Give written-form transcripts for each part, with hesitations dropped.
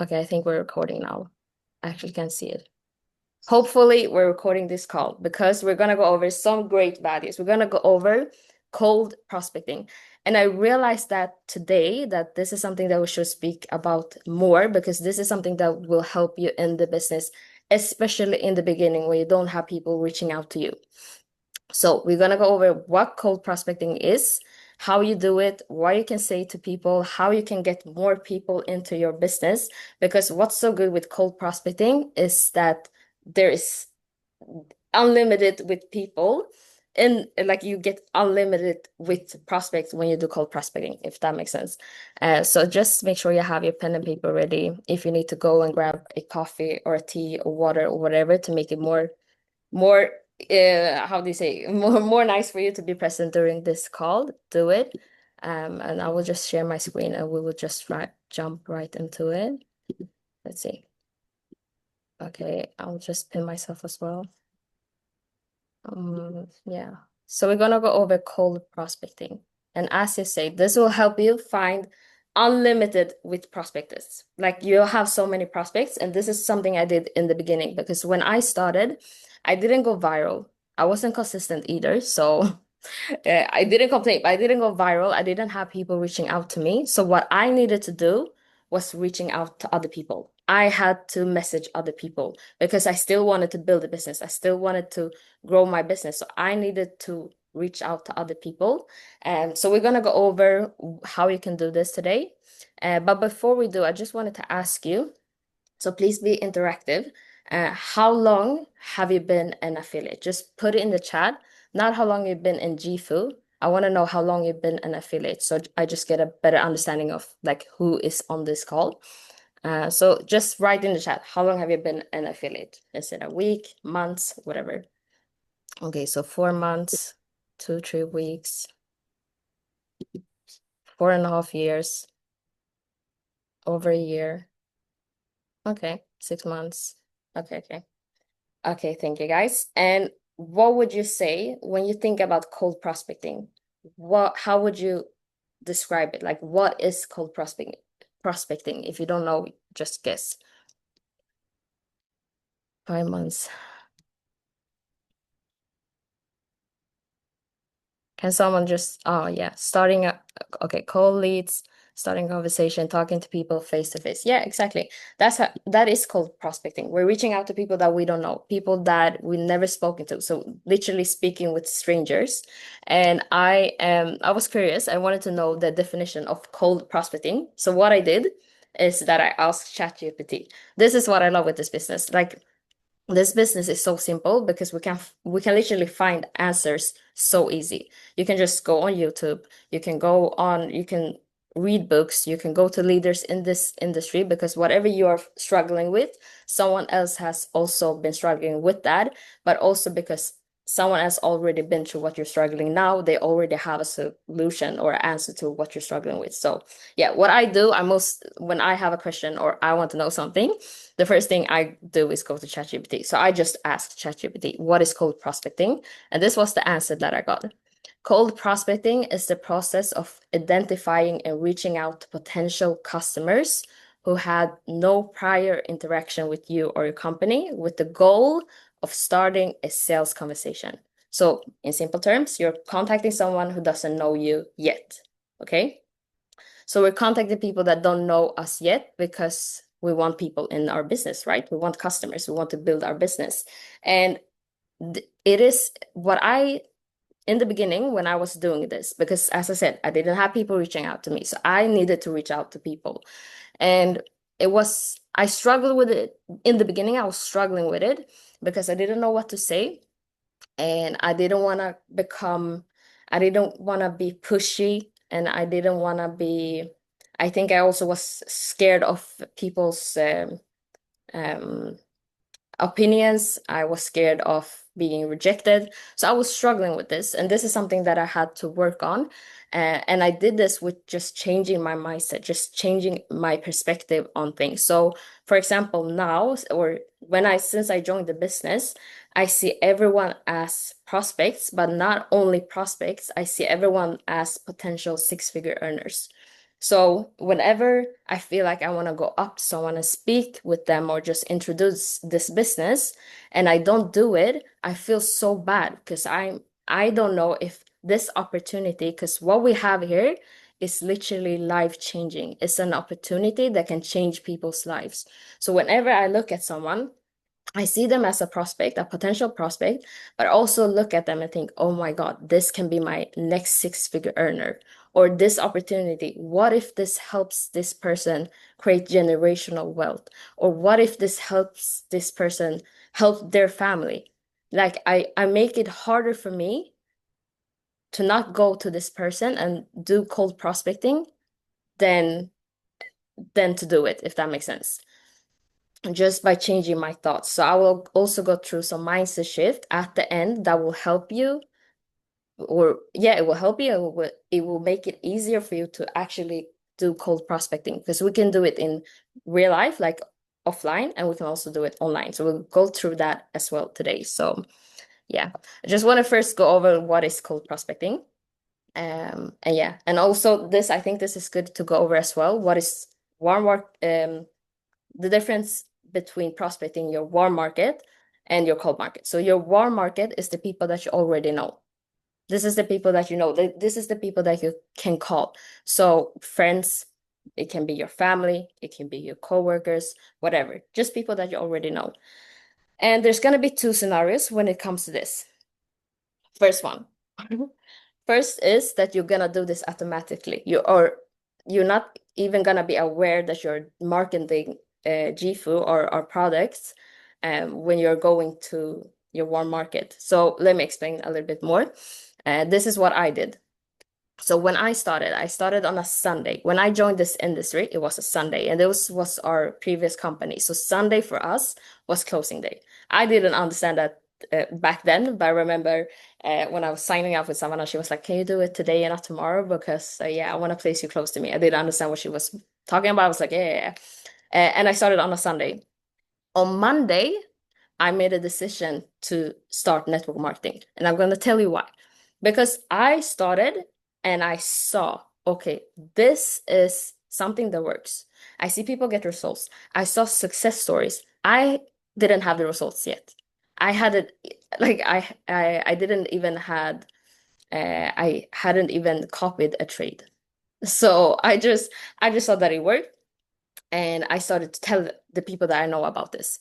Okay, I think we're recording now. I actually can't see it. Hopefully, we're recording this call because we're gonna go over some great values. We're gonna go over cold prospecting. And I realized that today that this is something that we should speak about more because this is something that will help you in the business, especially in the beginning when you don't have people reaching out to you. So we're gonna go over what cold prospecting is, how you do it, what you can say to people, how you can get more people into your business. Because what's so good with cold prospecting is that there is unlimited with people and like you get unlimited with prospects when you do cold prospecting, if that makes sense. So just make sure you have your pen and paper ready if you need to go and grab a coffee or a tea or water or whatever to make it more how do you say more nice for you to be present during this call. Do it. And I will just share my screen and we will just jump right into it. Let's see. Okay, I'll just pin myself as well. Yeah. So we're gonna go over cold prospecting. And as you say, this will help you find unlimited with prospectors. Like you'll have so many prospects, and this is something I did in the beginning because when I started, I didn't go viral. I wasn't consistent either. So I didn't complain, but I didn't go viral. I didn't have people reaching out to me. So what I needed to do was reaching out to other people. I had to message other people because I still wanted to build a business. I still wanted to grow my business. So I needed to reach out to other people. And so we're gonna go over how you can do this today. But before we do, I just wanted to ask you, so please be interactive. How long have you been an affiliate? Just put it in the chat. Not how long you've been in GFU. I want to know how long you've been an affiliate. So I just get a better understanding of like who is on this call. So just write in the chat, how long have you been an affiliate? Is it a week, months, whatever? Okay, so 4 months, 2, 3 weeks, 4.5 years, over a year. Okay, 6 months. Okay, okay. Okay, thank you guys. And what would you say when you think about cold prospecting? How would you describe it? Like what is cold prospecting? If you don't know, just guess. 5 months. Can someone just, oh yeah, okay, call leads, starting conversation, talking to people face to face. Yeah, exactly. That is called prospecting. We're reaching out to people that we don't know, people that we never spoken to. So literally speaking with strangers. And I was curious. I wanted to know the definition of cold prospecting. So what I did is that I asked ChatGPT. This is what I love with this business. Like this business is so simple because we can literally find answers so easy. You can just go on YouTube, you can read books, you can go to leaders in this industry because whatever you are struggling with, someone else has also been struggling with that, but also because someone has already been through what you're struggling now, they already have a solution or answer to what you're struggling with. So yeah, what I do, when I have a question or I want to know something, the first thing I do is go to ChatGPT. So I just asked ChatGPT, what is cold prospecting? And this was the answer that I got. Cold prospecting is the process of identifying and reaching out to potential customers who had no prior interaction with you or your company with the goal of starting a sales conversation. So, in simple terms, you're contacting someone who doesn't know you yet. Okay? So we're contacting people that don't know us yet because we want people in our business, right? We want customers. We want to build our business. And it is what in the beginning, when I was doing this, because as I said, I didn't have people reaching out to me. So I needed to reach out to people. And I struggled with it. In the beginning, I was struggling with it because I didn't know what to say. And I didn't want to be pushy and I think I also was scared of people's um, opinions. I was scared of being rejected. So I was struggling with this. And this is something that I had to work on. And I did this with just changing my mindset, just changing my perspective on things. So, for example, now, or since I joined the business, I see everyone as prospects, but not only prospects, I see everyone as potential six-figure earners. So whenever I feel like I want to go up to someone and speak with them or just introduce this business and I don't do it, I feel so bad because I don't know if this opportunity, because what we have here is literally life changing. It's an opportunity that can change people's lives. So whenever I look at someone, I see them as a prospect, a potential prospect, but also look at them and think, oh my God, this can be my next six-figure earner. Or this opportunity, what if this helps this person create generational wealth? Or what if this helps this person help their family? Like I make it harder for me to not go to this person and do cold prospecting than than to do it, if that makes sense, just by changing my thoughts. So I will also go through some mindset shift at the end that will help you, or yeah, it will help you. It will make it easier for you to actually do cold prospecting because we can do it in real life, like offline, and we can also do it online. So we'll go through that as well today. So yeah, I just want to first go over what is cold prospecting. And yeah, and also this, I think this is good to go over as well. What is warm work, the difference between prospecting your warm market and your cold market. So your warm market is the people that you already know. This is the people that you know. This is the people that you can call. So friends, it can be your family, it can be your coworkers, whatever. Just people that you already know. And there's going to be two scenarios when it comes to this. First one. First is that you're gonna do this automatically. You're not even gonna be aware that you're marketing GFU or our products when you're going to your warm market. So let me explain a little bit more. This is what I did. So when I started on a Sunday. When I joined this industry, it was a Sunday, and this was our previous company. So Sunday for us was closing day. I didn't understand that back then, but I remember when I was signing up with someone, she was like, "Can you do it today and not tomorrow? Because yeah, I want to place you close to me." I didn't understand what she was talking about. I was like, "Yeah, yeah, yeah." And I started on a Sunday. On Monday, I made a decision to start network marketing. And I'm going to tell you why. Because I started and I saw, okay, this is something that works. I see people get results. I saw success stories. I didn't have the results yet. I had it like I didn't even had I hadn't even copied a trade. So I just saw that it worked and I started to tell the people that I know about this.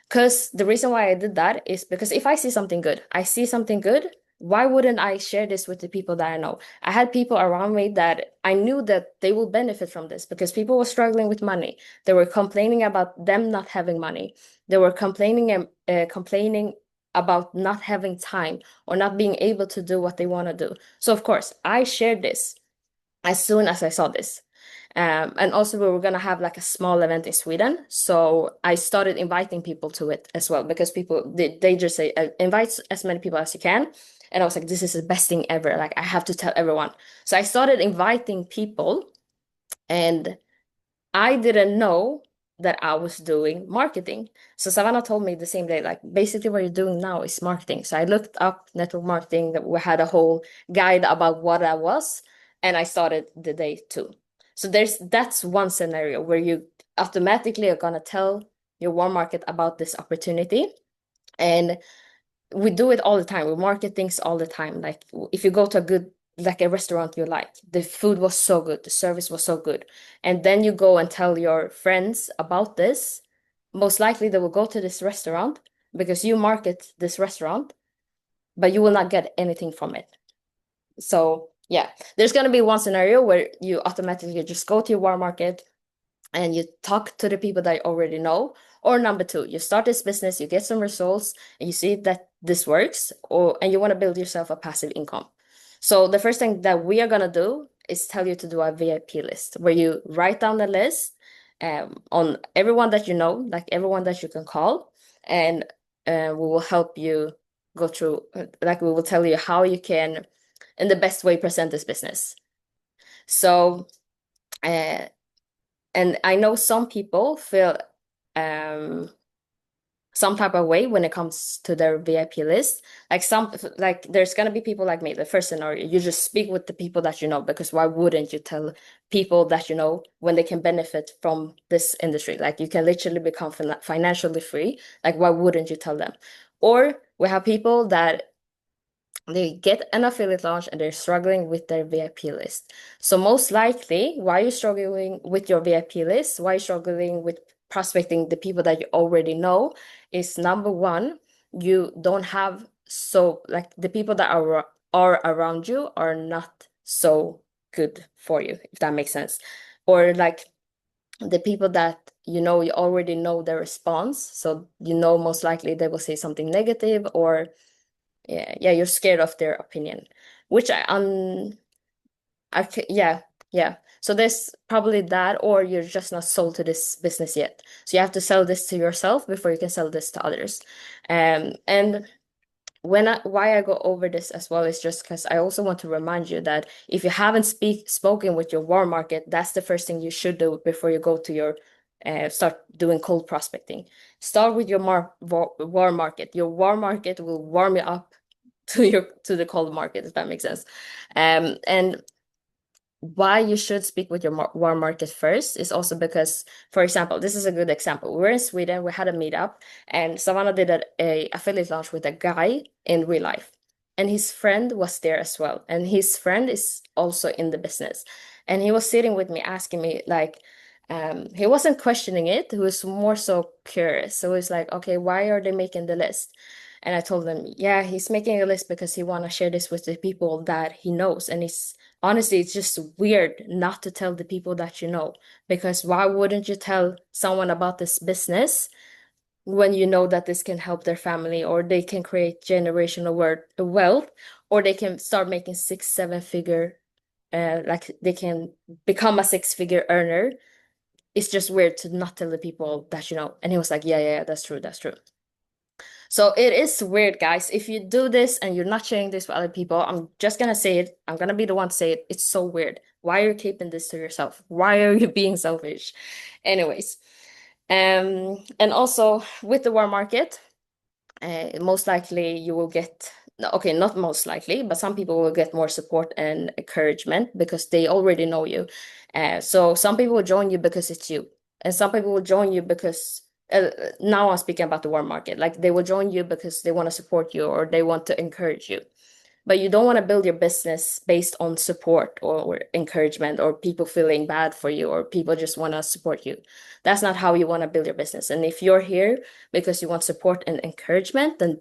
Because the reason why I did that is because if I see something good, I see something good, why wouldn't I share this with the people that I know? I had people around me that I knew that they will benefit from this because people were struggling with money. They were complaining about them not having money. They were complaining about not having time or not being able to do what they want to do. So of course, I shared this as soon as I saw this. And also we were gonna have like a small event in Sweden. So I started inviting people to it as well because people they just say invite as many people as you can. And I was like, this is the best thing ever. Like I have to tell everyone. So I started inviting people and I didn't know that I was doing marketing. So Savannah told me the same day, like basically what you're doing now is marketing. So I looked up network marketing, that we had a whole guide about what that was, and I started the day too. So that's one scenario where you automatically are gonna tell your warm market about this opportunity. And we do it all the time. We market things all the time. Like if you go to a good, like a restaurant you like, the food was so good, the service was so good, and then you go and tell your friends about this, most likely they will go to this restaurant because you market this restaurant, but you will not get anything from it. So yeah, there's gonna be one scenario where you automatically just go to your warm market, and you talk to the people that you already know. Or number two, you start this business, you get some results, and you see that this works, or and you want to build yourself a passive income. So the first thing that we are gonna do is tell you to do a VIP list where you write down the list on everyone that you know, like everyone that you can call, and we will help you go through, like we will tell you how you can, in the best way, present this business. So uh, and I know some people feel um some type of way when it comes to their VIP list. Like there's gonna be people like me, the first scenario, you just speak with the people that you know, because why wouldn't you tell people that you know when they can benefit from this industry? Like you can literally become financially free. Like why wouldn't you tell them? Or we have people that they get an affiliate launch and they're struggling with their VIP list. So most likely, why you're struggling with your VIP list, why you're struggling with prospecting the people that you already know is number one, you don't have so like the people that are around you are not so good for you, if that makes sense. Or like the people that you already know their response. So you know most likely they will say something negative, or yeah, you're scared of their opinion, which yeah, yeah. So there's probably that, or you're just not sold to this business yet. So you have to sell this to yourself before you can sell this to others. And why I go over this as well is just because I also want to remind you that if you haven't spoken with your warm market, that's the first thing you should do before you go to your start doing cold prospecting. Start with your warm market. Your warm market will warm you up to the cold market, if that makes sense. And why you should speak with your warm market first is also because, for example, this is a good example. We were in Sweden, we had a meetup, and Savannah did a affiliate launch with a guy in real life. And his friend was there as well. And his friend is also in the business. And he was sitting with me asking me, like, he wasn't questioning it, he was more so curious. So he's like, okay, why are they making the list? And I told him, yeah, he's making a list because he want to share this with the people that he knows. And he's honestly, it's just weird not to tell the people that you know, because why wouldn't you tell someone about this business when you know that this can help their family, or they can create generational wealth, or they can start making six, seven figure, like they can become a six-figure earner. It's just weird to not tell the people that you know. And he was like, yeah, yeah, yeah, that's true, that's true. So it is weird, guys. If you do this and you're not sharing this with other people, I'm just gonna say it. I'm gonna be the one to say it. It's so weird. Why are you keeping this to yourself? Why are you being selfish? Anyways, and also with the warm market, most likely you will get, no, okay, not most likely, but some people will get more support and encouragement because they already know you. So some people will join you because it's you, and some people will join you because now I'm speaking about the warm market. Like they will join you because they want to support you or they want to encourage you. But you don't want to build your business based on support or encouragement or people feeling bad for you or people just want to support you. That's not how you want to build your business. And if you're here because you want support and encouragement, then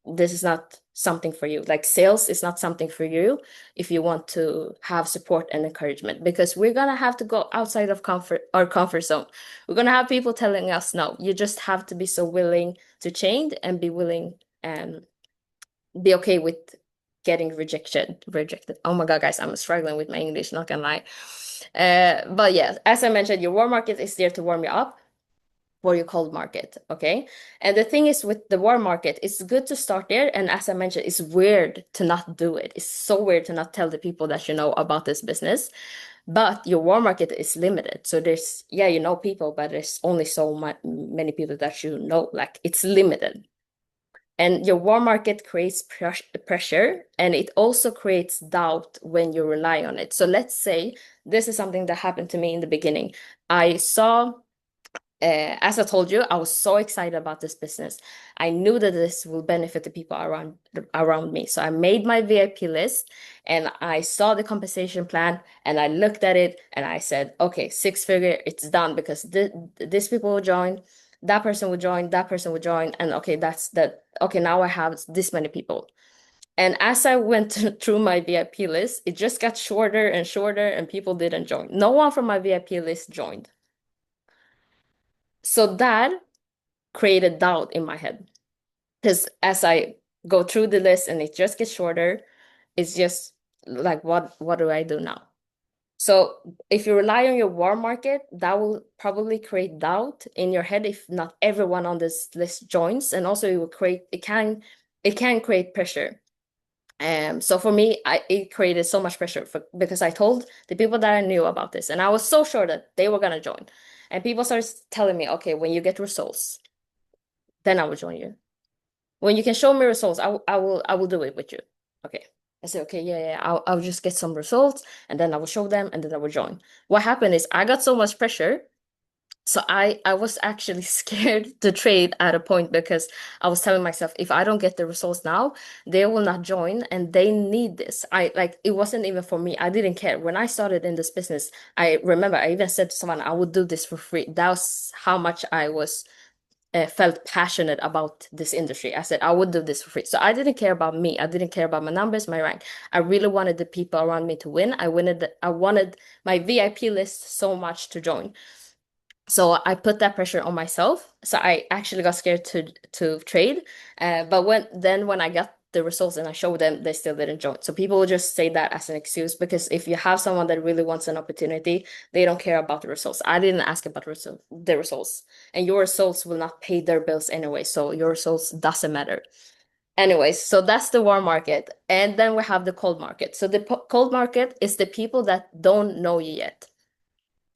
this is not something for you. Like sales is not something for you if you want to have support and encouragement, because we're gonna have to go outside of our comfort zone. We're gonna have people telling us no. You just have to be so willing to change and be willing and be okay with getting rejected. Oh my God, guys, I'm struggling with my English, not gonna lie. But yeah, as I mentioned, your warm market is there to warm you up for your cold market, okay? And the thing is with the warm market, it's good to start there. And as I mentioned, it's weird to not do it. It's so weird to not tell the people that you know about this business. But your warm market is limited. So there's, yeah, you know people, but there's only so many people that you know. Like it's limited. And your warm market creates pressure, and it also creates doubt when you rely on it. So let's say this is something that happened to me in the beginning. I saw, as I told you, I was so excited about this business. I knew that this will benefit the people around me. So I made my VIP list and I saw the compensation plan and I looked at it and I said, okay, six figure, it's done because these people will join, that person will join, that person will join, and okay, that's that. Okay, now I have this many people. And as I went through my VIP list, it just got shorter and shorter, and people didn't join. No one from my VIP list joined. So that created doubt in my head. Because as I go through the list and it just gets shorter, it's just like, what do I do now? So if you rely on your warm market, that will probably create doubt in your head if not everyone on this list joins. And also it can create pressure. So for me, it created so much pressure because I told the people that I knew about this, and I was so sure that they were gonna join. And people started telling me, okay, when you get results, then I will join you. When you can show me results, I will do it with you. Okay. I said, okay, yeah, yeah, I'll just get some results and then I will show them and then I will join. What happened is I got so much pressure. So I was actually scared to trade at a point because I was telling myself if I don't get the results now, they will not join and they need this. I like it wasn't even for me. I didn't care. When I started in this business, I remember I even said to someone I would do this for free. That was how much I was felt passionate about this industry. I said I would do this for free. So I didn't care about me. I didn't care about my numbers, my rank. I really wanted the people around me to win. I wanted my VIP list so much to join. So I put that pressure on myself. So I actually got scared to trade. But when I got the results and I showed them, they still didn't join. So people will just say that as an excuse because if you have someone that really wants an opportunity, they don't care about the results. I didn't ask about the results, and your results will not pay their bills anyway. So your results doesn't matter. Anyways, so that's the warm market, and then we have the cold market. So the cold market is the people that don't know you yet.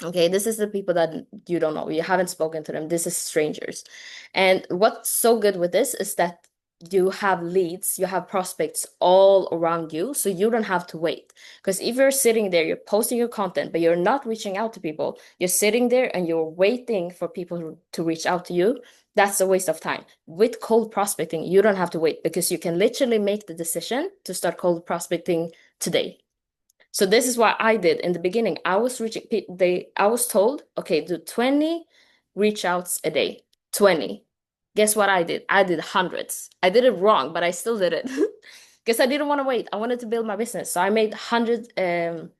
Okay, this is the people that you don't know. You haven't spoken to them. This is strangers. And what's so good with this is that you have leads, you have prospects all around you, so you don't have to wait. Because if you're sitting there, you're posting your content, but you're not reaching out to people, you're sitting there and you're waiting for people to reach out to you, that's a waste of time. With cold prospecting, you don't have to wait because you can literally make the decision to start cold prospecting today. So this is what I did in the beginning. I was I was told, okay, do 20 reach outs a day. 20. Guess what I did? I did hundreds. I did it wrong, but I still did it. Because I didn't want to wait. I wanted to build my business. So I made 100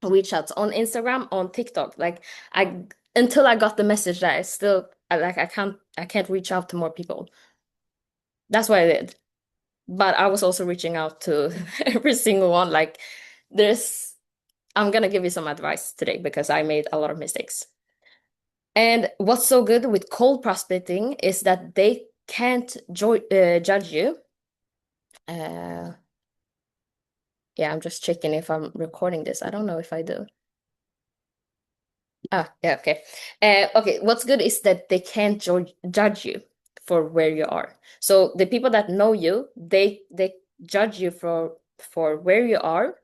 reach outs on Instagram, on TikTok. Like I until I got the message that I can't reach out to more people. That's what I did. But I was also reaching out to every single one. Like there's I'm gonna give you some advice today because I made a lot of mistakes. And what's so good with cold prospecting is that they can't judge you. Uh, yeah, I'm just checking if I'm recording this. I don't know if I do. Ah, yeah, okay. Okay, what's good is that they can't judge you for where you are. So the people that know you, they judge you for where you are,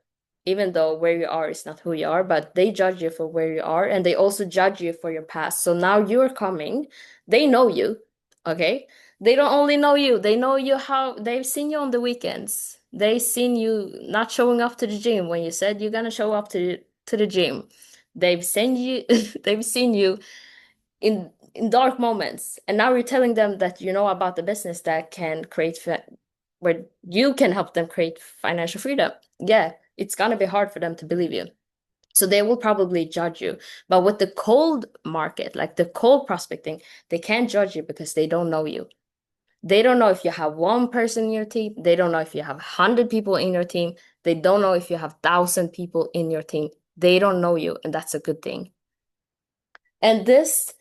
even though where you are is not who you are, but they judge you for where you are, and they also judge you for your past. So now you're coming, they know you, okay? They don't only know you, they know you how they've seen you on the weekends. They've seen you not showing up to the gym when you said you're gonna show up to the gym. They've seen you, they've seen you in dark moments, and now you're telling them that you know about the business that can where you can help them create financial freedom. Yeah, it's gonna be hard for them to believe you. So they will probably judge you. But with the cold market, like the cold prospecting, they can't judge you because they don't know you. They don't know if you have one person in your team. They don't know if you have 100 people in your team. They don't know if you have 1,000 people in your team. They don't know you, and that's a good thing. And this,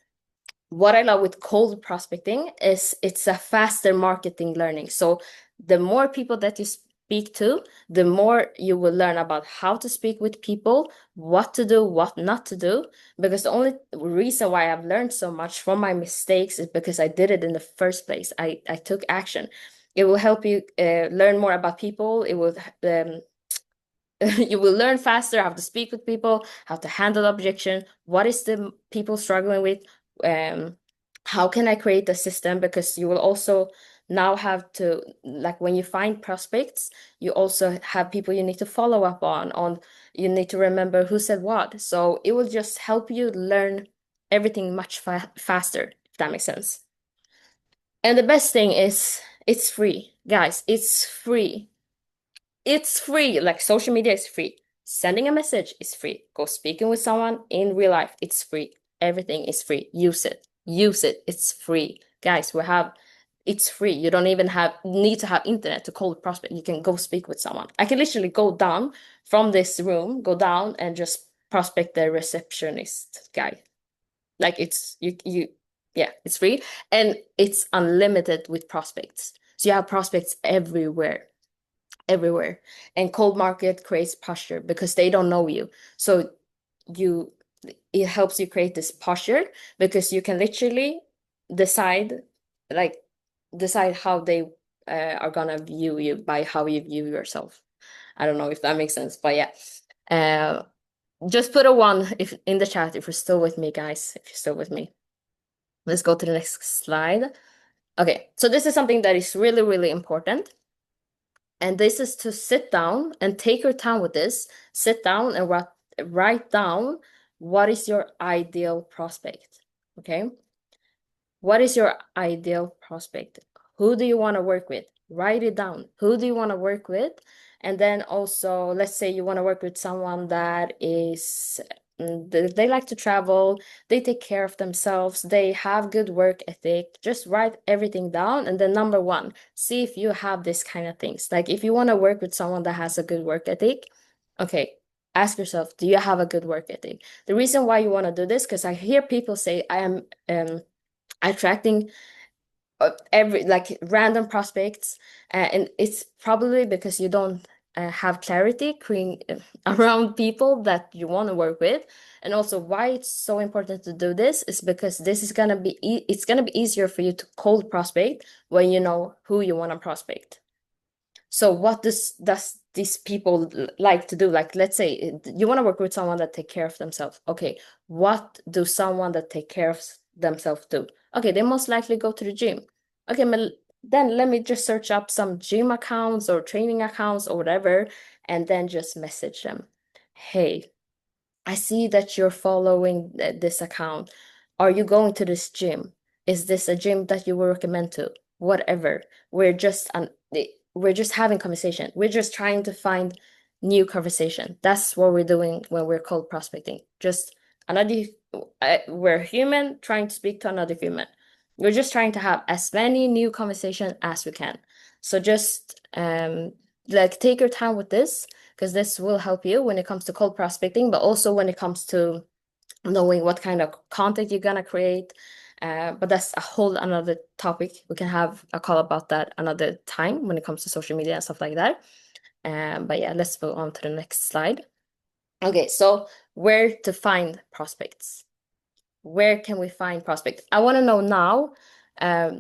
what I love with cold prospecting is it's a faster marketing learning. So the more people that you speak to, the more you will learn about how to speak with people, what to do, what not to do. Because the only reason why I've learned so much from my mistakes is because I did it in the first place. I took action. It will help you learn more about people. It will you will learn faster how to speak with people, how to handle objection, what is the people struggling with, um, how can I create a system? Because you will also now have to, like when you find prospects, you also have people you need to follow up on you need to remember who said what. So it will just help you learn everything much faster, if that makes sense. And the best thing is it's free. Guys, it's free. It's free. Like social media is free. Sending a message is free. Go speaking with someone in real life, it's free. Everything is free. Use it. Use it. It's free. Guys, it's free. You don't even need to have internet to call a prospect. You can go speak with someone. I can literally go down from this room, go down and just prospect the receptionist guy. Like yeah, it's free and it's unlimited with prospects. So you have prospects everywhere. And cold market creates posture because they don't know you. So you it helps you create this posture because you can literally decide like decide how they are gonna view you by how you view yourself. I don't know if that makes sense, but yeah. Uh, just put a one if in the chat if you're still with me, guys. If you're still with me. Let's go to the next slide. Okay, so this is something that is really, really important. And this is to sit down and take your time with this. Sit down and write down what is your ideal prospect. Okay. What is your ideal prospect? Who do you want to work with? Write it down. Who do you want to work with? And then also, let's say you want to work with someone that is, they like to travel, they take care of themselves, they have good work ethic. Just write everything down. And then number one, see if you have this kind of things. Like if you want to work with someone that has a good work ethic, okay, ask yourself, do you have a good work ethic? The reason why you want to do this, because I hear people say, I am attracting every like random prospects, and it's probably because you don't have clarity around people that you want to work with. And also why it's so important to do this is because this is gonna be it's gonna be easier for you to cold prospect when you know who you want to prospect. So what does these people like to do? Like, let's say you want to work with someone that take care of themselves. Okay, what do someone that take care of themselves do? Okay, they most likely go to the gym. Okay, then let me just search up some gym accounts or training accounts or whatever, and then just message them. Hey, I see that you're following this account. Are you going to this gym? Is this a gym that you will recommend to? Whatever. We're just having conversation. We're just trying to find new conversation. That's what we're doing when we're cold prospecting. Just another we're human trying to speak to another human. We're just trying to have as many new conversation as we can. So just like take your time with this because this will help you when it comes to cold prospecting, but also when it comes to knowing what kind of content you're gonna create. But that's a whole another topic. We can have a call about that another time when it comes to social media and stuff like that. But yeah, let's move on to the next slide. Okay, so where to find prospects? Where can we find prospects? I want to know now.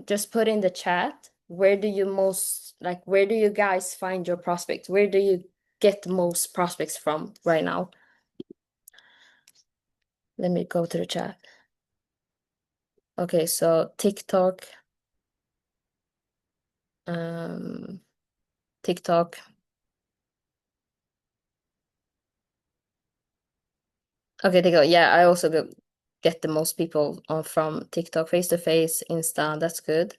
Just put in the chat. Where do you most like? Where do you guys find your prospects? Where do you get the most prospects from right now? Let me go to the chat. Okay, so TikTok, um, TikTok. Okay, they go. Yeah, I also get the most people from TikTok, face to face, Insta. That's good.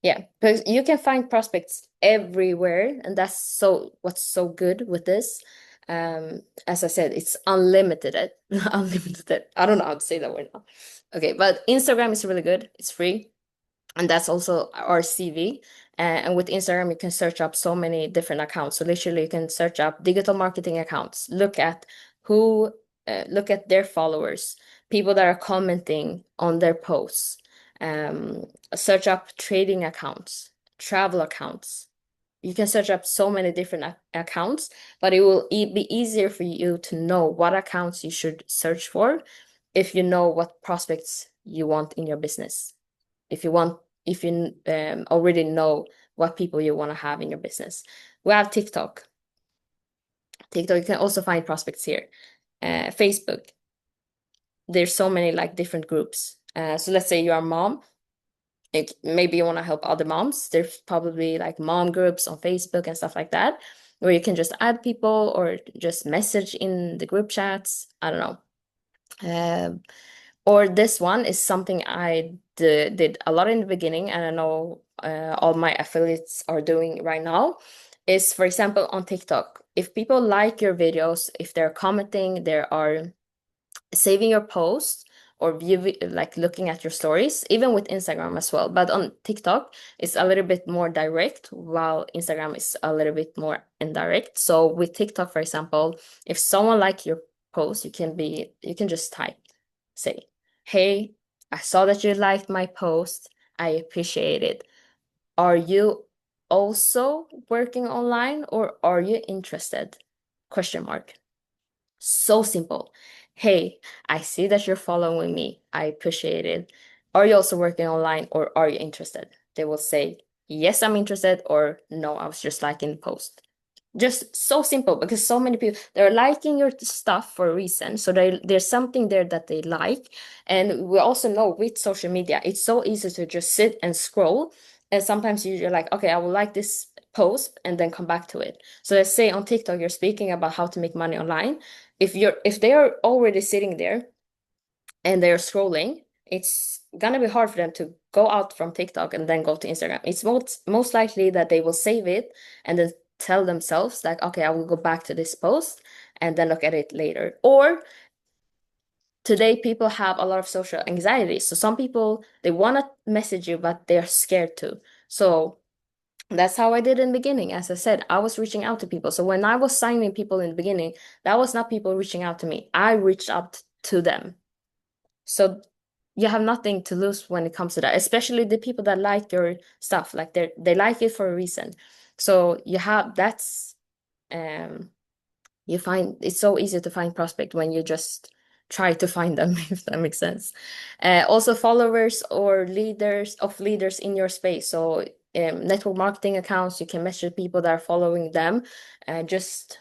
Yeah, because you can find prospects everywhere, and that's what's so good with this. As I said, it's unlimited. Unlimited. I don't know how to say that word now. Okay, but Instagram is really good. It's free. And that's also our CV. And with Instagram, you can search up so many different accounts. So literally, you can search up digital marketing accounts. Look at their followers, people that are commenting on their posts. Um, Search up trading accounts, travel accounts. You can search up so many different accounts, but it will be easier for you to know what accounts you should search for if you know what prospects you want in your business. If you already know what people you want to have in your business. We have TikTok. TikTok, you can also find prospects here. Facebook, there's so many like different groups. So let's say you're a mom, maybe you want to help other moms. There's probably like mom groups on Facebook and stuff like that, where you can just add people or just message in the group chats. I don't know. Or this one is something I did a lot in the beginning, and I know all my affiliates are doing right now, is for example on TikTok. If people like your videos, if they're commenting, they are saving your post or like looking at your stories, even with Instagram as well. But on TikTok, it's a little bit more direct, while Instagram is a little bit more indirect. So with TikTok, for example, if someone like your post, you can just say, hey, I saw that you liked my post. I appreciate it. Are you also working online or are you interested? Question mark. So simple. Hey, I see that you're following me. I appreciate it. Are you also working online or are you interested? They will say, yes, I'm interested, or no, I was just liking the post. Just so simple, because so many people, they're liking your stuff for a reason. So there's something there that they like. And we also know with social media, it's so easy to just sit and scroll. And sometimes you're like, okay, I will like this post and then come back to it. So let's say on TikTok, you're speaking about how to make money online. If they are already sitting there and they're scrolling, it's gonna be hard for them to go out from TikTok and then go to Instagram. It's most likely that they will save it and then tell themselves like, okay, I will go back to this post and then look at it later. Or today people have a lot of social anxiety. So some people, they want to message you, but they're scared to. So that's how I did in the beginning. As I said, I was reaching out to people. So when I was signing people in the beginning, that was not people reaching out to me. I reached out to them. So you have nothing to lose when it comes to that, especially the people that like your stuff, like they like it for a reason. So you have that's um you find it's so easy to find prospect when you just try to find them, if that makes sense. Also followers or leaders in your space. So network marketing accounts, you can message people that are following them. Just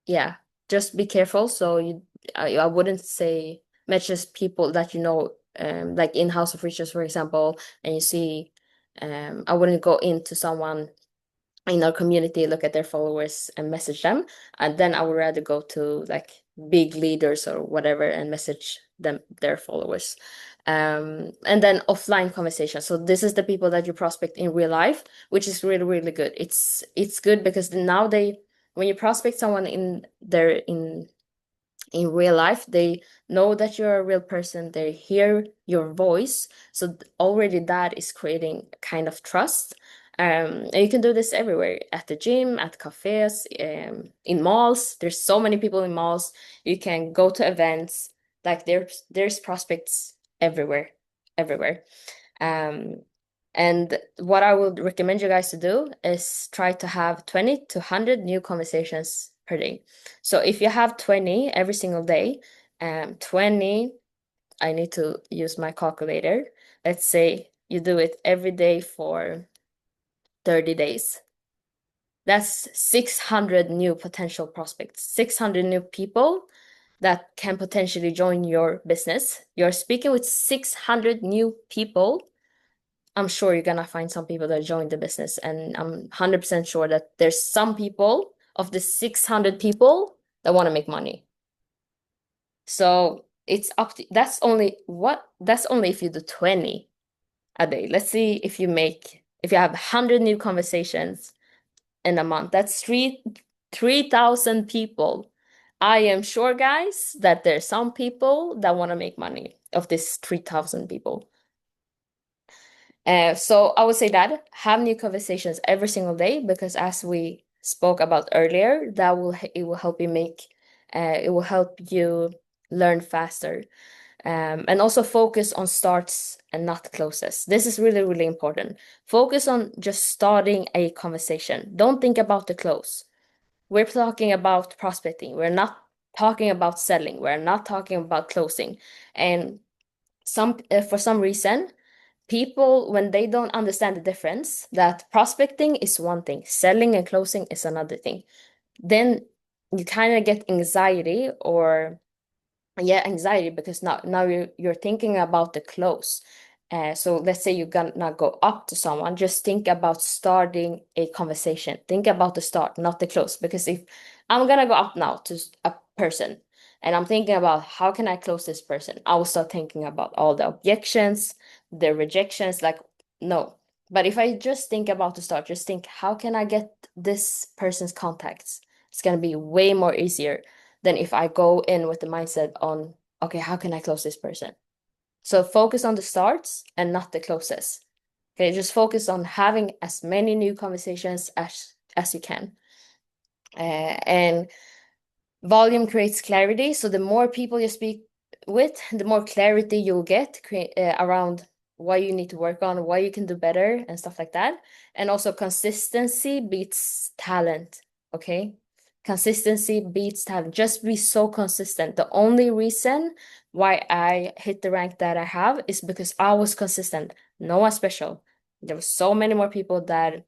yeah, just be careful. So I wouldn't say message people that you know, like in House of Riches, for example, and you see, I wouldn't go into someone in our community, look at their followers and message them. And then I would rather go to like big leaders or whatever and message them, their followers. And then offline conversation. So this is the people that you prospect in real life, which is really, really good. It's good because now when you prospect someone in real life, they know that you're a real person, they hear your voice. So already that is creating kind of trust. And you can do this everywhere, at the gym, at cafes, in malls. There's so many people in malls. You can go to events. Like there's prospects everywhere, everywhere. Um, and what I would recommend you guys to do is try to have 20 to 100 new conversations per day. So if you have 20 every single day, 20, I need to use my calculator. Let's say you do it every day for 30 days. That's 600 new potential prospects, 600 new people that can potentially join your business. You're speaking with 600 new people. I'm sure you're gonna find some people that join the business, and I'm 100% sure that there's some people of the 600 people that want to make money. So it's up to that's only if you do 20 a day. Let's see if you have 100 new conversations in a month. That's 3,000 people. I am sure, guys, that there's some people that want to make money of this 3,000 people. So I would say that have new conversations every single day, because as we spoke about earlier, it will help you it will help you learn faster. And also focus on starts and not closes. This is really, really important. Focus on just starting a conversation. Don't think about the close. We're talking about prospecting. We're not talking about selling. We're not talking about closing. And for some reason, people, when they don't understand the difference, that prospecting is one thing, selling and closing is another thing, then you kind of get anxiety, or yeah, anxiety, because now you're thinking about the close. So let's say you're gonna go up to someone, just think about starting a conversation. Think about the start, not the close. Because if I'm gonna go up now to a person and I'm thinking about how can I close this person, I will start thinking about all the objections, the rejections, like no. But if I just think about the start, just think how can I get this person's contacts, it's gonna be way more easier than if I go in with the mindset on, okay, how can I close this person? So focus on the starts and not the closes. Okay, just focus on having as many new conversations as you can. And volume creates clarity. So the more people you speak with, the more clarity you'll get around what you need to work on, what you can do better, and stuff like that. And also consistency beats talent. Okay, Consistency beats talent. Just be so consistent. The only reason why I hit the rank that I have is because I was consistent. No one special. There were so many more people that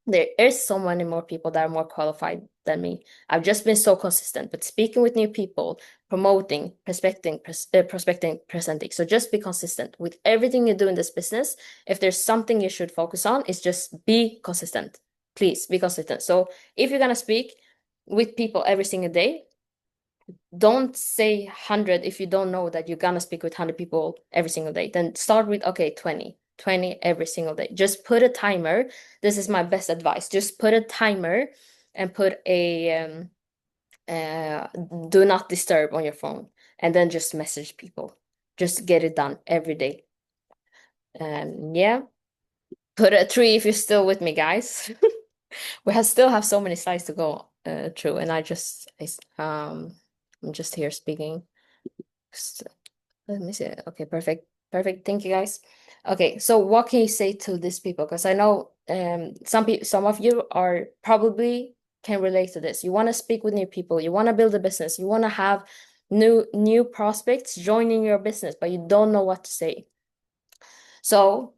there is so many more people that are more qualified than me. I've just been so consistent, but speaking with new people, promoting, prospecting, presenting. So just be consistent with everything you do in this business. If there's something you should focus on, it's just be consistent. Please be consistent. So if you're gonna speak with people every single day, don't say 100 if you don't know that you're gonna speak with 100 people every single day. Then start with, okay, 20 every single day. Just put a timer. This is my best advice. Just put a timer and put a uh, do not disturb on your phone, and then just message people. Just get it done every day. Yeah, put a 3 if you're still with me, guys. Still have so many slides to go through, and I'm just here speaking. Let me see. Okay, perfect. Perfect. Thank you, guys. Okay, so what can you say to these people? Because I know some of you are probably can relate to this. You want to speak with new people, you want to build a business, you want to have new prospects joining your business, but you don't know what to say. So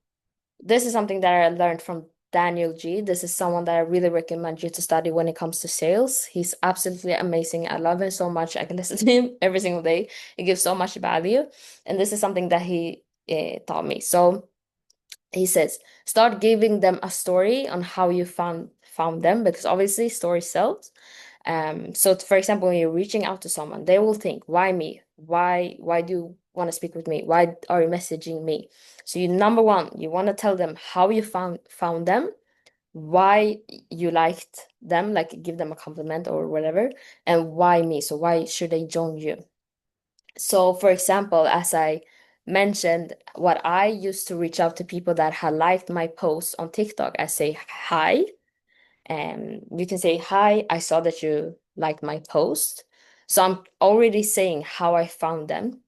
this is something that I learned from Daniel G. This is someone that I really recommend you to study when it comes to sales. He's absolutely amazing. I love him so much. I can listen to him every single day. He gives so much value. And this is something that he taught me. So he says, start giving them a story on how you found them, because obviously story sells. So for example, when you're reaching out to someone, they will think, why me? Why do you want to speak with me? Why are you messaging me? So number one, you want to tell them how you found them, why you liked them, like give them a compliment or whatever, and why me? So why should they join you? So for example, as I mentioned, what I used to reach out to people that had liked my posts on TikTok, I say hi. And you can say, hi, I saw that you liked my post. So I'm already saying how I found them.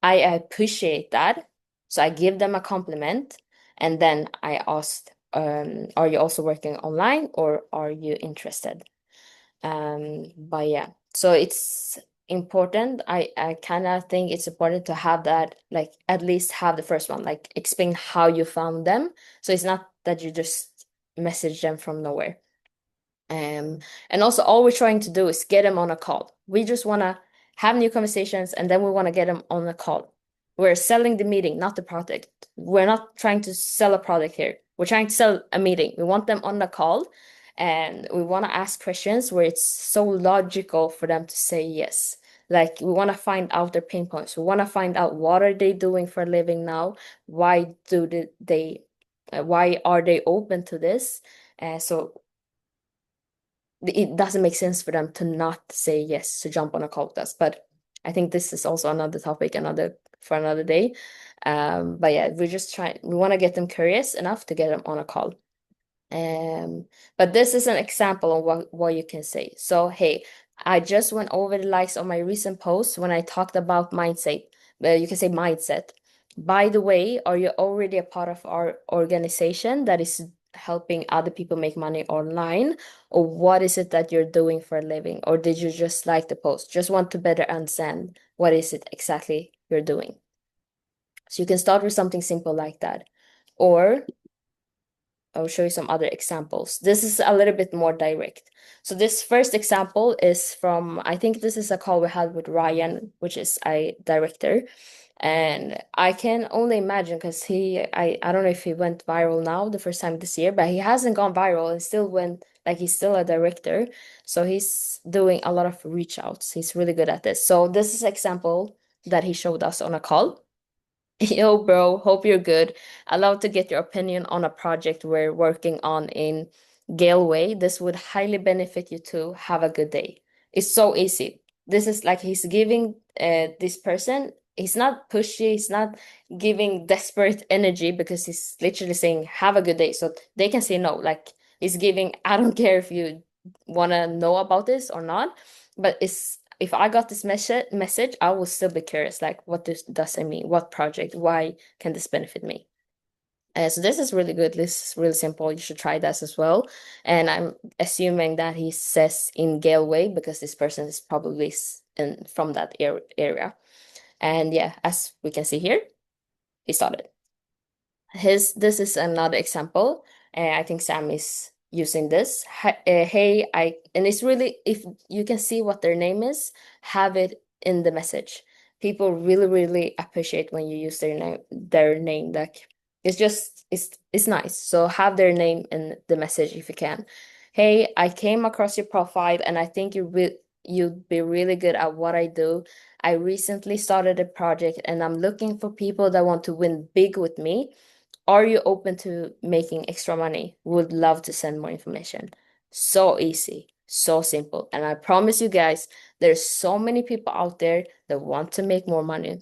I appreciate that. So I give them a compliment. And then I asked, are you also working online or are you interested? But yeah, so it's important. I kind of think it's important to have that, like at least have the first one, like explain how you found them. So it's not that you just message them from nowhere. And also all we're trying to do is get them on a call. We just want to have new conversations and then we want to get them on a call. We're selling the meeting, not the product. We're not trying to sell a product here. We're trying to sell a meeting. We want them on the call and we want to ask questions where it's so logical for them to say yes. Like we want to find out their pain points. We want to find out what are they doing for a living now? Why do why are they open to this? So it doesn't make sense for them to not say yes to jump on a call with us. But I think this is also another topic, for another day. But yeah, we want to get them curious enough to get them on a call. But this is an example of what you can say. So, hey, I just went over the likes on my recent post when I talked about mindset. You can say mindset. By the way, are you already a part of our organization that is helping other people make money online? Or what is it that you're doing for a living? Or did you just like the post? Just want to better understand what is it exactly you're doing. So you can start with something simple like that. Or I'll show you some other examples. This is a little bit more direct. So this first example is from, I think this is a call we had with Ryan, which is a director. And I can only imagine because I don't know if he went viral now the first time this year, but he hasn't gone viral and still went, like he's still a director. So he's doing a lot of reach outs. He's really good at this. So this is example that he showed us on a call. Yo, bro, hope you're good. I'd love to get your opinion on a project we're working on in Galway. This would highly benefit you to have a good day. It's so easy. This is like he's giving this person, he's not pushy, he's not giving desperate energy because he's literally saying, have a good day. So they can say no. Like he's giving, I don't care if you want to know about this or not, but it's if I got this message, I will still be curious, like, what does it mean? What project? Why can this benefit me? So this is really good. This is really simple. You should try this as well. And I'm assuming that he says in Galway because this person is probably from that area. And yeah, as we can see here, he started. This is another example. I think Sam is using this. Hey, and it's really, if you can see what their name is, have it in the message. People really, really appreciate when you use their name. Like it's nice. So have their name in the message if you can. Hey, I came across your profile and I think you'd be really good at what I do. I recently started a project and I'm looking for people that want to win big with me. Are you open to making extra money? Would love to send more information. So easy, so simple. And I promise you guys, there's so many people out there that want to make more money.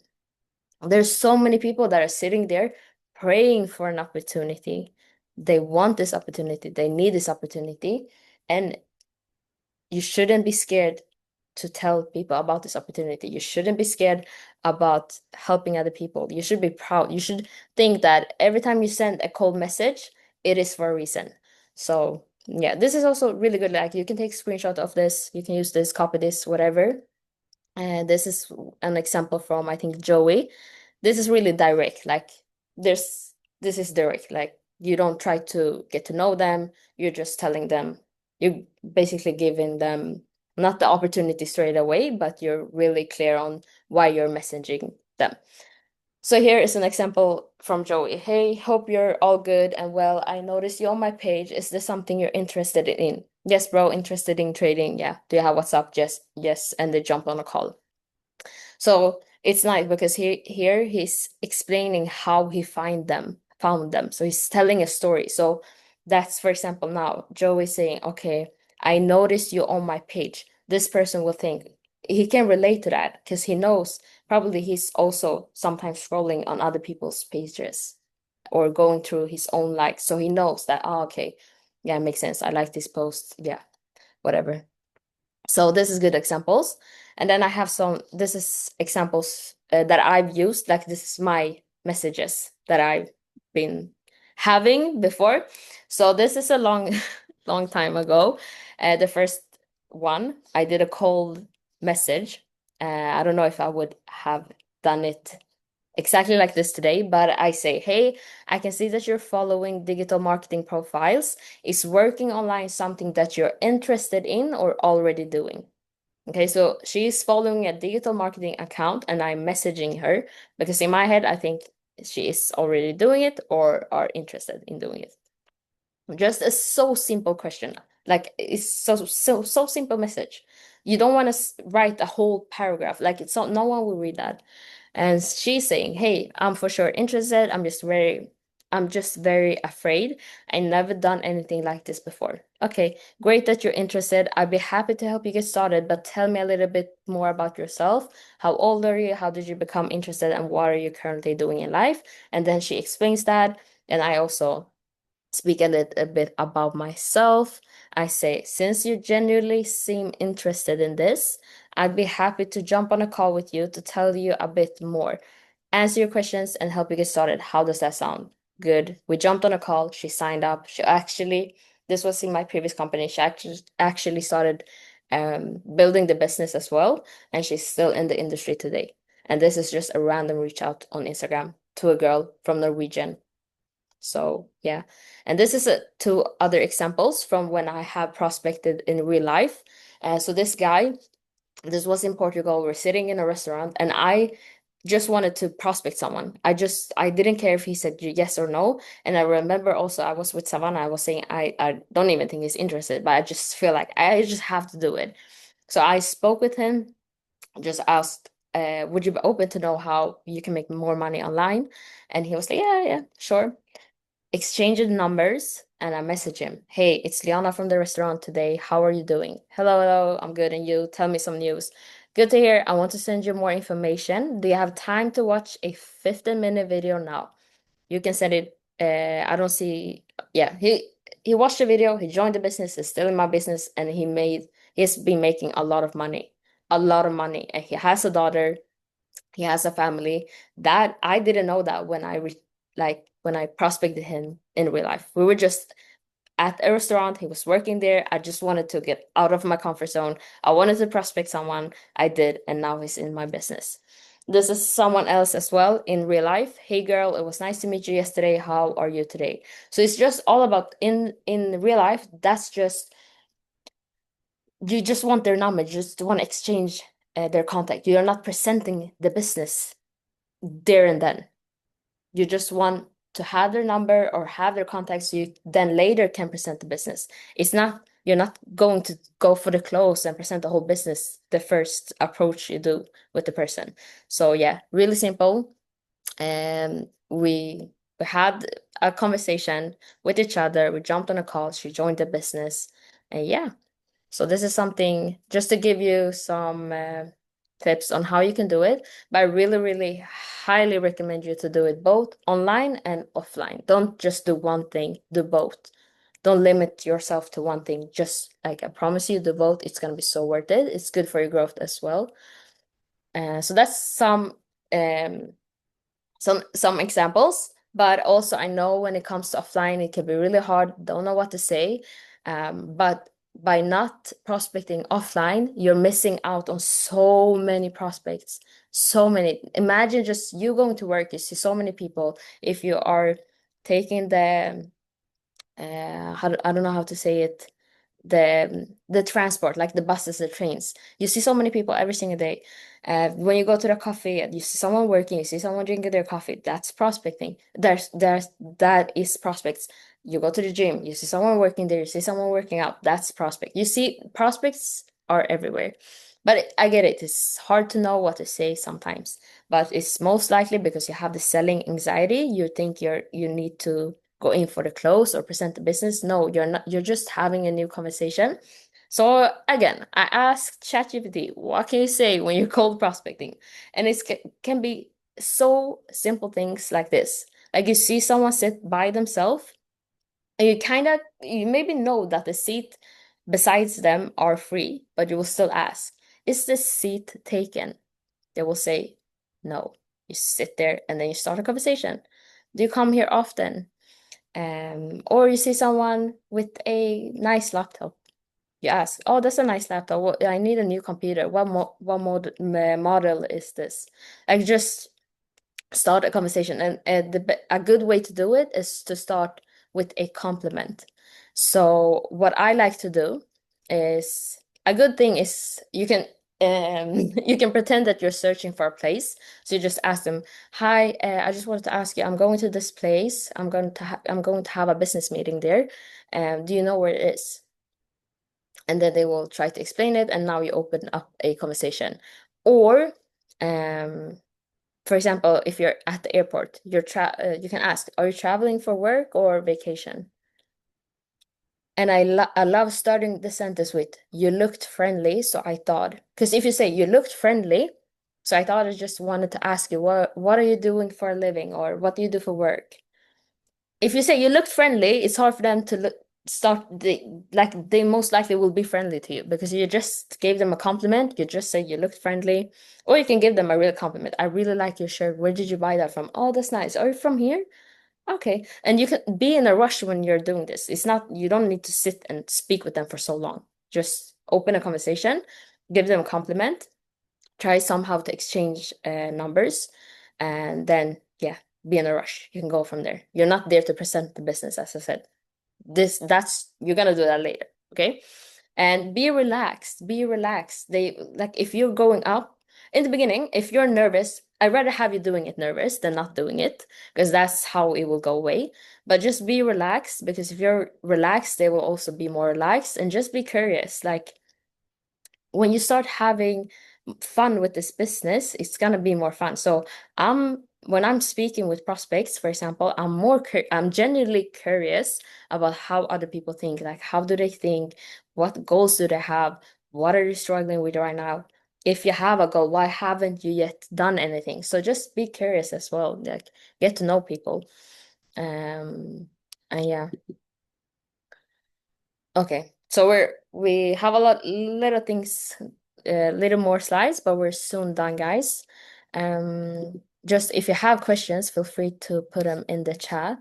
There's so many people that are sitting there praying for an opportunity. They want this opportunity, they need this opportunity. And you shouldn't be scared to tell people about this opportunity. You shouldn't be scared about helping other people. You should be proud. You should think that every time you send a cold message, it is for a reason. So yeah, this is also really good. Like you can take a screenshot of this, you can use this, copy this, whatever. And this is an example from I think Joey. This is really direct. Like there's this is direct. Like you don't try to get to know them. You're just telling them. You're basically giving them not the opportunity straight away, but you're really clear on why you're messaging them. So here is an example from Joey. Hey, hope you're all good and well. I noticed you on my page. Is this something you're interested in? Yes, bro, interested in trading. Yeah. Do you have WhatsApp? Yes. And they jump on a call. So it's nice because here he's explaining how he found them. So he's telling a story. So that's, for example, now Joe is saying, okay, I noticed you on my page. This person will think he can relate to that because he knows probably he's also sometimes scrolling on other people's pages or going through his own likes. So he knows that, oh, okay, yeah, it makes sense. I like this post. Yeah, whatever. So this is good examples. And then I have this is examples that I've used, like this is my messages that I've been having before. So this is a long, long time ago. The first one, I did a cold message. I don't know if I would have done it exactly like this today, but I say, hey, I can see that you're following digital marketing profiles. Is working online something that you're interested in or already doing? Okay, so she's following a digital marketing account and I'm messaging her because in my head, I think she is already doing it or are interested in doing it. Just a so simple question. Like it's so simple message. You don't want to write a whole paragraph. Like it's no one will read that. And she's saying, "Hey, I'm for sure interested. I'm just very afraid. I never done anything like this before." Okay, great that you're interested. I'd be happy to help you get started, but tell me a little bit more about yourself. How old are you? How did you become interested? And what are you currently doing in life? And then she explains that. And I also speak a little bit about myself. I say, since you genuinely seem interested in this, I'd be happy to jump on a call with you to tell you a bit more, answer your questions, and help you get started. How does that sound? Good. We jumped on a call. She signed up. This was in my previous company. She actually started building the business as well, and she's still in the industry today. And this is just a random reach out on Instagram to a girl from Norwegian. So yeah, and this is two other examples from when I have prospected in real life. So this guy, this was in Portugal. We're sitting in a restaurant, and I just wanted to prospect someone. I didn't care if he said yes or no. And I remember also I was with Savannah. I was saying I don't even think he's interested, but I just feel like I just have to do it. So I spoke with him, just asked, would you be open to know how you can make more money online? And he was like, yeah, sure, exchanged numbers, and I message him, hey, it's Liana from the restaurant today. How are you doing? Hello, I'm good. And you? Tell me some news. Good to hear. I want to send you more information. Do you have time to watch a 15-minute video now? You can send it. I don't see. Yeah, he watched the video. He joined the business. He's still in my business, and he's been making a lot of money, a lot of money. And he has a daughter. He has a family. That I didn't know that when like when I prospected him in real life. We were just at a restaurant. He was working there. I just wanted to get out of my comfort zone. I wanted to prospect someone. I did, and now he's in my business. This is someone else as well in real life. Hey girl, it was nice to meet you yesterday. How are you today? So it's just all about in real life. That's just you just want their number. You just want to exchange their contact. You're not presenting the business there and then. You just want to have their number or have their contacts so you then later can present the business. It's not, you're not going to go for the close and present the whole business the first approach you do with the person. So yeah, really simple. And we had a conversation with each other. We jumped on a call. She joined the business. And yeah, so this is something just to give you some tips on how you can do it. But I really, really highly recommend you to do it both online and offline. Don't just do one thing, do both. Don't limit yourself to one thing. Just like I promise you, do both. It's gonna be so worth it. It's good for your growth as well. So that's um some examples, but also I know when it comes to offline, it can be really hard, don't know what to say. But by not prospecting offline, you're missing out on so many prospects, so many. Imagine just you going to work, you see so many people. If you are taking the I don't know how to say it, the transport, like the buses, the trains. You see so many people every single day. When you go to the coffee, you see someone working, you see someone drinking their coffee. That's prospecting. That is prospects. You go to the gym, you see someone working there, you see someone working out. That's prospect. You see, prospects are everywhere. But I get it. It's hard to know what to say sometimes. But it's most likely because you have the selling anxiety. You think you need to go in for the close or present the business. No, you're not. You're just having a new conversation. So again, I asked ChatGPT, what can you say when you're cold prospecting? And it can be so simple things like this. Like you see someone sit by themselves, and you maybe know that the seat besides them are free, but you will still ask, is this seat taken? They will say no. You sit there and then you start a conversation. Do you come here often? Or you see someone with a nice laptop. You ask, "Oh, that's a nice laptop. I need a new computer. What model is this?" Like just start a conversation, and a good way to do it is to start with a compliment. So what I like to do is a good thing is you can pretend that you're searching for a place. So you just ask them, "Hi, I just wanted to ask you. I'm going to this place. I'm going to have a business meeting there. Do you know where it is?" And then they will try to explain it, and now you open up a conversation. Or um for example, if you're at the airport, you can ask, "Are you traveling for work or vacation?" And I love starting the sentence with, "You looked friendly, so I thought." Because if you say, "You looked friendly, so I thought I just wanted to ask you, what are you doing for a living, or what do you do for work?" If you say, "You looked friendly," it's hard for them to they most likely will be friendly to you because you just gave them a compliment. You just say you looked friendly, or you can give them a real compliment. "I really like your shirt. Where did you buy that from?" "Oh, that's nice. Are you from here?" "Okay." And you can be in a rush when you're doing this. It's not, you don't need to sit and speak with them for so long. Just open a conversation, give them a compliment, try somehow to exchange numbers, and then yeah, be in a rush. You can go from there. You're not there to present the business, as I said. That's you're gonna do that later, okay? And be relaxed. They like, if you're going up in the beginning, if you're nervous, I'd rather have you doing it nervous than not doing it, because that's how it will go away. But just be relaxed, because if you're relaxed, they will also be more relaxed. And just be curious, like when you start having fun with this business, it's gonna be more fun. So when I'm speaking with prospects, for example, I'm genuinely curious about how other people think. Like, how do they think? What goals do they have? What are you struggling with right now? If you have a goal, why haven't you yet done anything? So just be curious as well. Like, get to know people. Um, and yeah. Okay, so we have a little things, little more slides, but we're soon done, guys. Um, just if you have questions, feel free to put them in the chat.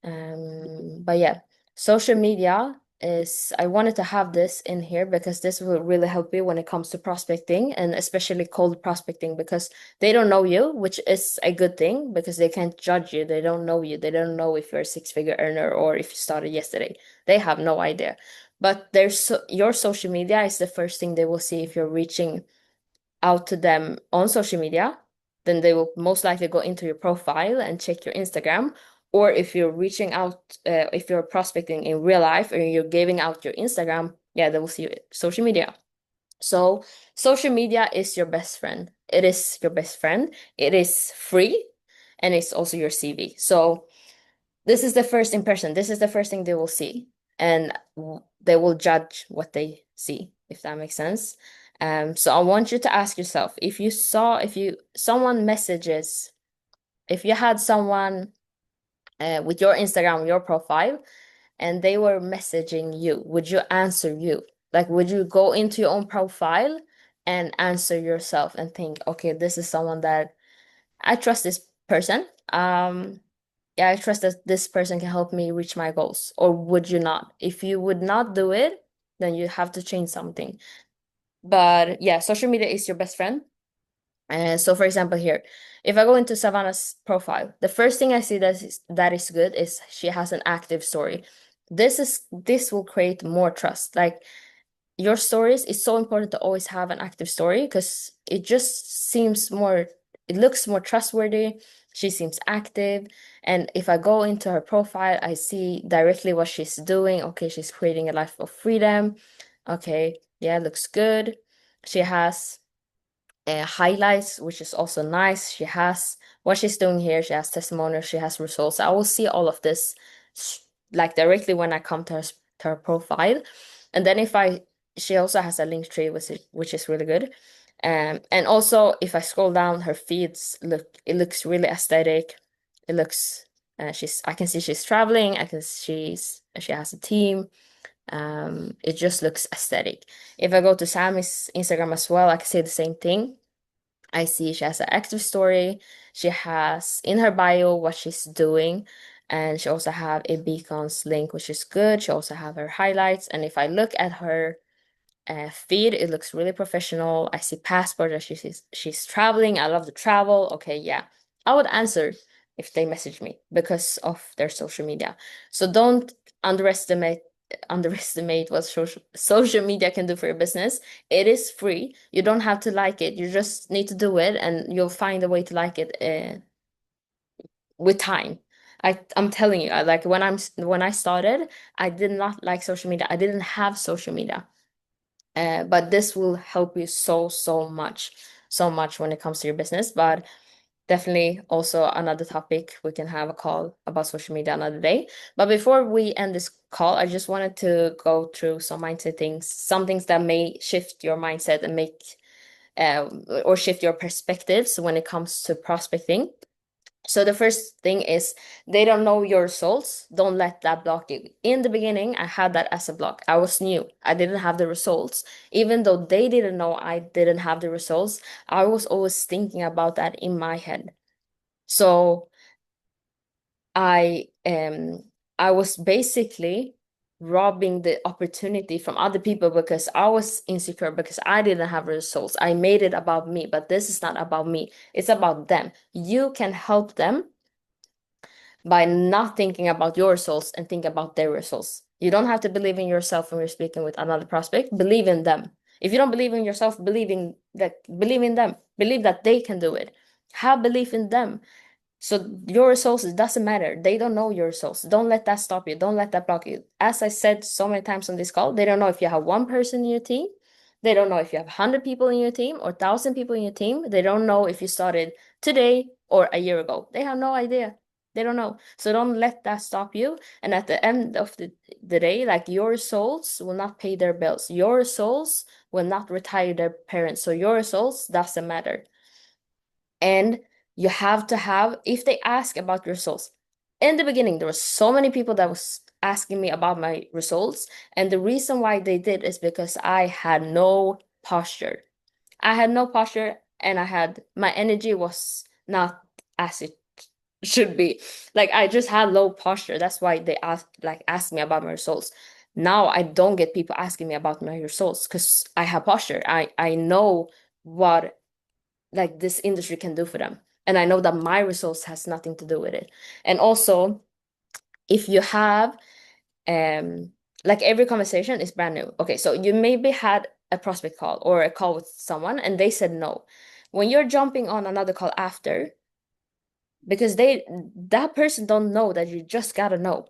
But yeah, social media is, I wanted to have this in here because this will really help you when it comes to prospecting, and especially cold prospecting, because they don't know you, which is a good thing because they can't judge you. They don't know you. They don't know if you're a six-figure earner or if you started yesterday. They have no idea. But your social media is the first thing they will see if you're reaching out to them on social media. Then they will most likely go into your profile and check your Instagram. Or if you're reaching out, if you're prospecting in real life or you're giving out your Instagram, yeah, they will see your social media. So social media is your best friend. It is your best friend. It is free, and it's also your CV. So this is the first impression. This is the first thing they will see, and they will judge what they see, if that makes sense. So I want you to ask yourself, if you someone messages, if you had someone with your Instagram, your profile, and they were messaging you, would you answer you? Like, would you go into your own profile and answer yourself and think, okay, this is someone that I trust this person. Yeah, I trust that this person can help me reach my goals. Or would you not? If you would not do it, then you have to change something. But yeah, social media is your best friend. And so, for example, here, if I go into Savannah's profile, the first thing I see that is good is she has an active story. This will create more trust. Like, your stories, it's so important to always have an active story because it just seems more, it looks more trustworthy. She seems active. And if I go into her profile, I see directly what she's doing. Okay, she's creating a life of freedom. Okay, yeah, looks good. She has highlights, which is also nice. She has what she's doing here. She has testimonials. She has results. I will see all of this like directly when I come to her profile. And then she also has a link tree, which is really good. And also if I scroll down, her feeds it looks really aesthetic. It looks I can see she's traveling. I can she has a team. It just looks aesthetic. If I go to Sammy's Instagram as well, I can say the same thing. I see she has an active story. She has in her bio what she's doing, and she also have a beacons link, which is good. She also have her highlights, and if I look at her feed, it looks really professional. I see passport that she's traveling. I love the travel. Okay, yeah, I would answer if they message me because of their social media. So don't underestimate what social media can do for your business. It is free. You don't have to like it. You just need to do it, and you'll find a way to like it with time. I'm telling you, like when I started, I did not like social media. I didn't have social media. But this will help you so much when it comes to your business. But definitely also another topic. We can have a call about social media another day. But before we end this call, I just wanted to go through some mindset things, some things that may shift your mindset and make or shift your perspectives when it comes to prospecting. So the first thing is they don't know your results. Don't let that block you. In the beginning, I had that as a block. I was new. I didn't have the results. Even though they didn't know I didn't have the results, I was always thinking about that in my head. So I um I was basically robbing the opportunity from other people because I was insecure because I didn't have results. I made it about me, but this is not about me. It's about them. You can help them by not thinking about your results and think about their results. You don't have to believe in yourself when you're speaking with another prospect. Believe in them. If you don't believe in yourself, believe in them. Believe that they can do it. Have belief in them. So your results, it doesn't matter. They don't know your results. Don't let that stop you. Don't let that block you. As I said so many times on this call, they don't know if you have one person in your team. They don't know if you have 100 people in your team or 1,000 people in your team. They don't know if you started today or a year ago. They have no idea. They don't know. So don't let that stop you. And at the end of the day, like, your souls will not pay their bills. Your souls will not retire their parents. So your souls doesn't matter. And you have to have, if they ask about your results, in the beginning, there were so many people that was asking me about my results. And the reason why they did is because I had no posture. I had no posture, and my energy was not as it should be. Like I just had low posture. That's why they asked me about my results. Now I don't get people asking me about my results because I have posture. I know what like this industry can do for them. And I know that my results has nothing to do with it. And also, if you have um like every conversation is brand new. Okay, so you maybe had a prospect call or a call with someone and they said no. When you're jumping on another call after, because that person don't know that you just gotta know,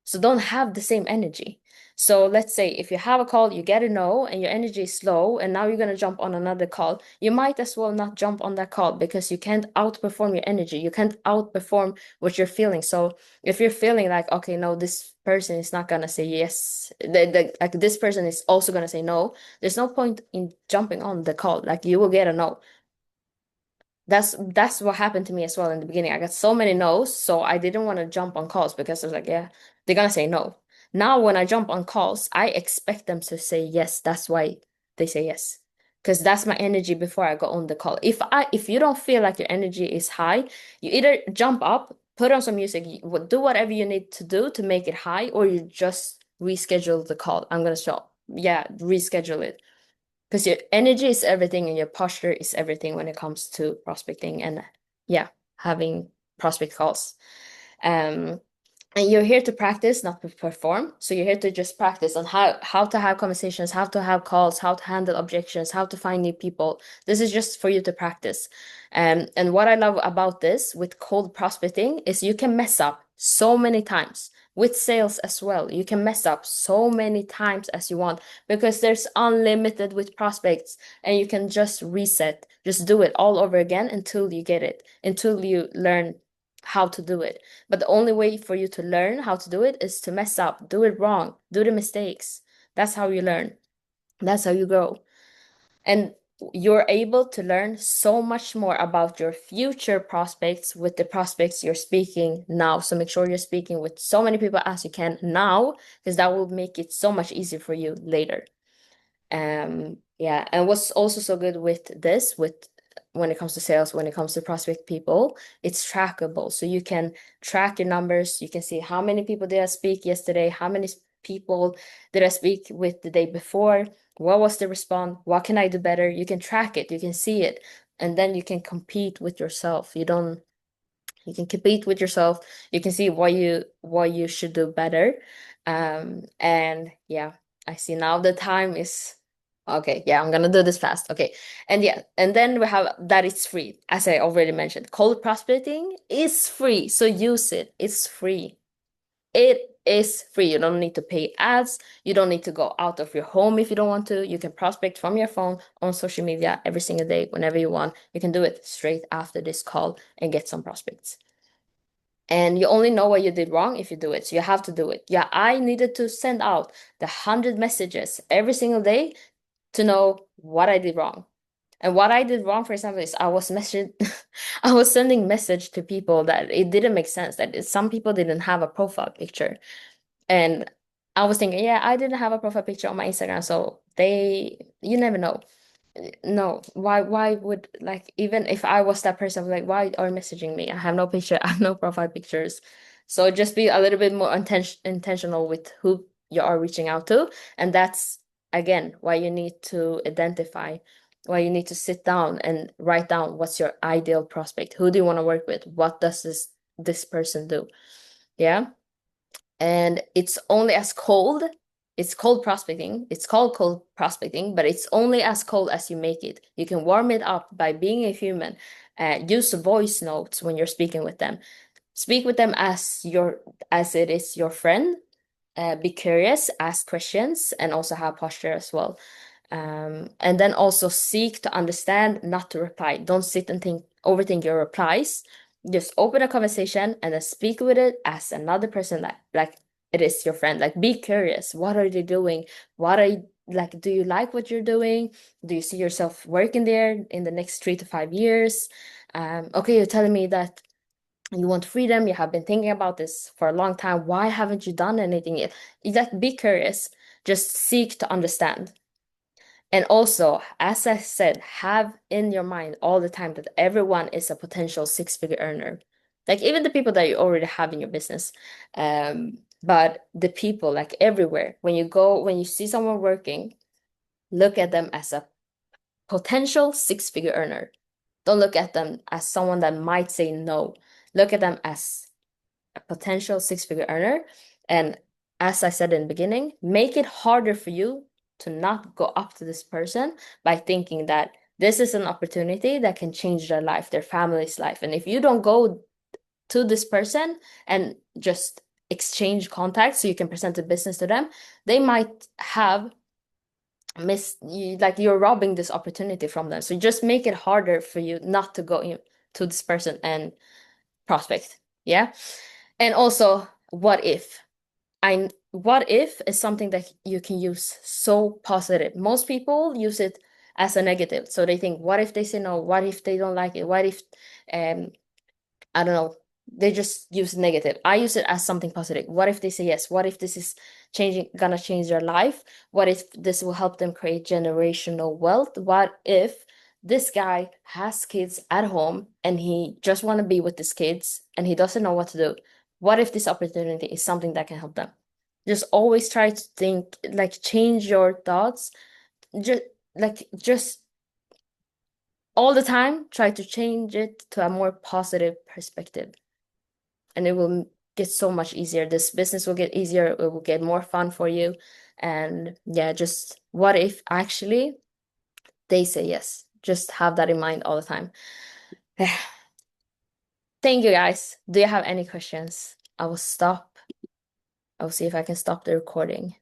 so don't have the same energy. So let's say if you have a call, you get a no, and your energy is low, and now you're gonna jump on another call, you might as well not jump on that call because you can't outperform your energy. You can't outperform what you're feeling. So if you're feeling like, okay, no, this person is not gonna say yes, like this person is also gonna say no, there's no point in jumping on the call. Like you will get a no. That's what happened to me as well in the beginning. I got so many no's, so I didn't want to jump on calls because I was like, yeah, they're gonna say no. Now when I jump on calls, I expect them to say yes. That's why they say yes. Because that's my energy before I go on the call. If you don't feel like your energy is high, you either jump up, put on some music, do whatever you need to do to make it high, or you just reschedule the call. I'm gonna show, yeah, reschedule it because your energy is everything and your posture is everything when it comes to prospecting and yeah, having prospect calls. Um, and you're here to practice, not to perform. So you're here to just practice on how to have conversations, how to have calls, how to handle objections, how to find new people. This is just for you to practice. And what I love about this with cold prospecting is you can mess up so many times. With sales as well, you can mess up so many times as you want because there's unlimited with prospects and you can just reset, just do it all over again until you get it, until you learn how to do it. But the only way for you to learn how to do it is to mess up, do it wrong, do the mistakes. That's how you learn. That's how you grow. And you're able to learn so much more about your future prospects with the prospects you're speaking now. So make sure you're speaking with so many people as you can now, because that will make it so much easier for you later. Yeah, and what's also so good with this, with when it comes to sales, when it comes to prospect people, it's trackable. So you can track your numbers. You can see how many people did I speak yesterday, how many people did I speak with the day before, what was the response, what can I do better? You can track it, you can see it, and then you can compete with yourself. You can compete with yourself. You can see what you should do better. And yeah, I see now the time is okay. Yeah, I'm gonna do this fast. Okay. And yeah, and then we have that it's free. As I already mentioned, cold prospecting is free. So use it. It's free. It is free. You don't need to pay ads. You don't need to go out of your home if you don't want to. You can prospect from your phone on social media every single day, whenever you want. You can do it straight after this call and get some prospects. And you only know what you did wrong if you do it. So you have to do it. Yeah, I needed to send out the 100 messages every single day to know what I did wrong. And what I did wrong, for example, is I was messaging, I was sending message to people that it didn't make sense. Some people didn't have a profile picture. And I was thinking, yeah, I didn't have a profile picture on my Instagram, so you never know. No, why would, like, even if I was that person, I'm like, why are you messaging me? I have no picture, I have no profile pictures. So just be a little bit more intentional with who you are reaching out to. And that's again why you need to identify, why you need to sit down and write down what's your ideal prospect. Who do you want to work with? What does this person do? Yeah. And it's cold prospecting. It's called cold prospecting, but it's only as cold as you make it. You can warm it up by being a human. Use voice notes when you're speaking with them. Speak with them as it is your friend. Be curious, ask questions, and also have posture as well. And then also seek to understand, not to reply. Don't sit and overthink your replies. Just open a conversation and then speak with it as another person, like it is your friend. Like be curious. What are they doing? What are you like? Do you like what you're doing? Do you see yourself working there in the next 3 to 5 years? Okay, you're telling me that you want freedom. You have been thinking about this for a long time. Why haven't you done anything yet? You like be curious. Just seek to understand. And also, as I said, have in your mind all the time that everyone is a potential six-figure earner. Like even the people that you already have in your business. But the people like everywhere, when you see someone working, look at them as a potential six-figure earner. Don't look at them as someone that might say no. Look at them as a potential six-figure earner. And as I said in the beginning, make it harder for you to not go up to this person by thinking that this is an opportunity that can change their life, their family's life. And if you don't go to this person and just exchange contacts so you can present the business to them, they might have missed you, like you're robbing this opportunity from them. So just make it harder for you not to go in to this person and prospect. Yeah. And also, what if is something that you can use so positive. Most people use it as a negative. So they think, what if they say no? What if they don't like it? What if um I don't know, they just use negative. I use it as something positive. What if they say yes? What if this is gonna change their life? What if this will help them create generational wealth? What if this guy has kids at home and he just want to be with his kids and he doesn't know what to do? What if this opportunity is something that can help them? Just always try to think, like change your thoughts. Just just all the time, try to change it to a more positive perspective. And it will get so much easier. This business will get easier. It will get more fun for you. And yeah, just what if actually they say yes? Just have that in mind all the time. Thank you guys. Do you have any questions? I will stop. I will see if I can stop the recording.